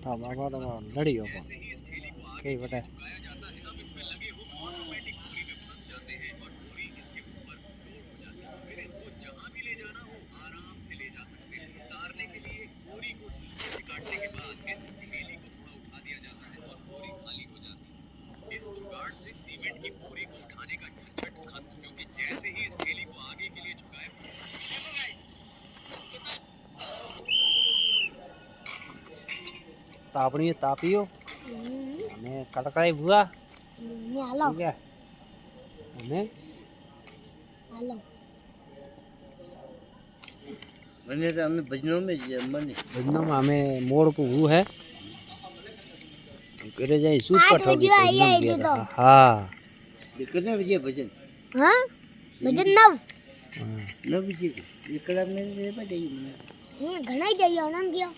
हाँ बाबा तो लड़ी हो कई बटे तापड़ी तापियो हमें कड़काई बुआ ठीक है हमें मैंने तो हमने भजनों में हमें मोड़ को वो है करे जाए सूट पर थोड़ी तो हाँ कितने बजे भजन हाँ भजन नव 9 बजे ये कला में बजाई मैंने घણા જઈ આનંદ ગયો